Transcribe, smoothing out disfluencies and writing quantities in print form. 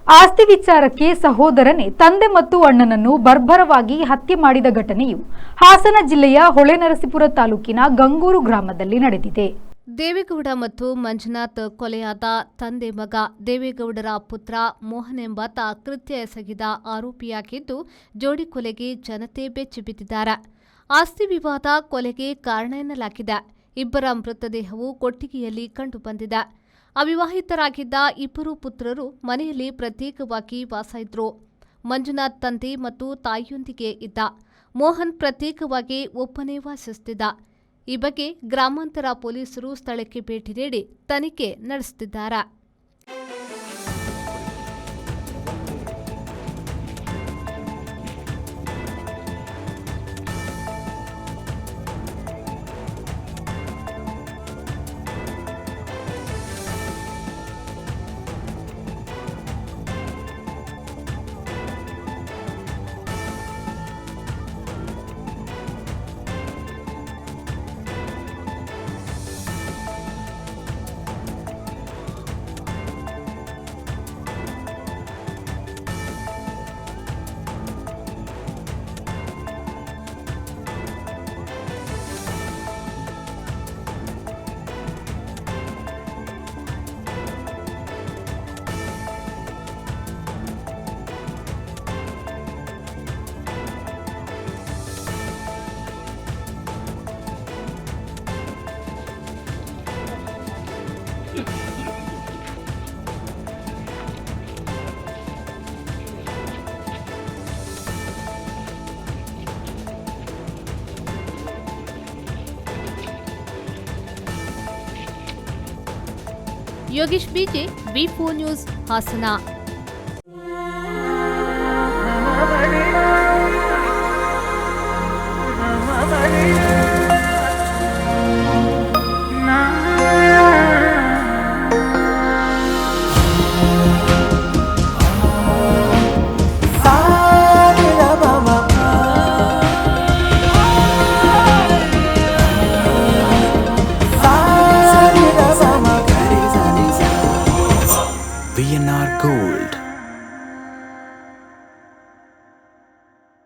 ಆಸ್ತಿ ವಿಚಾರಕ್ಕೆ ಸಹೋದರನೇ ತಂದೆ ಮತ್ತು ಅಣ್ಣನನ್ನು ಬರ್ಬರವಾಗಿ ಹತ್ಯೆ ಮಾಡಿದ ಘಟನೆಯು ಹಾಸನ ಜಿಲ್ಲೆಯ ಹೊಳೆನರಸೀಪುರ ತಾಲೂಕಿನ ಗಂಗೂರು ಗ್ರಾಮದಲ್ಲಿ ನಡೆದಿದೆ. ದೇವೇಗೌಡ ಮತ್ತು ಮಂಜುನಾಥ್ ಕೊಲೆಯಾದ ತಂದೆ ಮಗ ದೇವೇಗೌಡರ ಪುತ್ರ ಮೋಹನ್ ಎಂಬಾತ ಕೃತ್ಯ ಎಸಗಿದ ಆರೋಪಿಯಾಗಿದ್ದು, ಜೋಡಿ ಕೊಲೆಗೆ ಜನತೆ ಬೆಚ್ಚಿಬಿದ್ದಿದ್ದಾರೆ. ಆಸ್ತಿ ವಿವಾದ ಕೊಲೆಗೆ ಕಾರಣ ಎನ್ನಲಾಗಿದೆ. ಇಬ್ಬರ ಮೃತದೇಹವು ಕೊಟ್ಟಿಗೆಯಲ್ಲಿ ಕಂಡುಬಂದಿದೆ. ಅವಿವಾಹಿತರಾಗಿದ್ದ ಇಬ್ಬರು ಪುತ್ರರು ಮನೆಯಲ್ಲಿ ಪ್ರತ್ಯೇಕವಾಗಿ ವಾಸ ಇದ್ರು. ಮಂಜುನಾಥ್ ತಂದೆ ಮತ್ತು ತಾಯಿಯೊಂದಿಗೆ ಇದ್ದ. ಮೋಹನ್ ಪ್ರತ್ಯೇಕವಾಗಿ ಒಬ್ಬನೇ ವಾಸಿಸುತ್ತಿದ್ದ. ಈ ಬಗ್ಗೆ ಗ್ರಾಮಾಂತರ ಪೊಲೀಸರು ಸ್ಥಳಕ್ಕೆ ಭೇಟಿ ನೀಡಿ ತನಿಖೆ ನಡೆಸುತ್ತಿದ್ದಾರೆ. ಯೋಗೇಶ್ ಬಿಜೆ, ವಿ4 ನ್ಯೂಸ್, ಹಾಸನ. VNR Gold.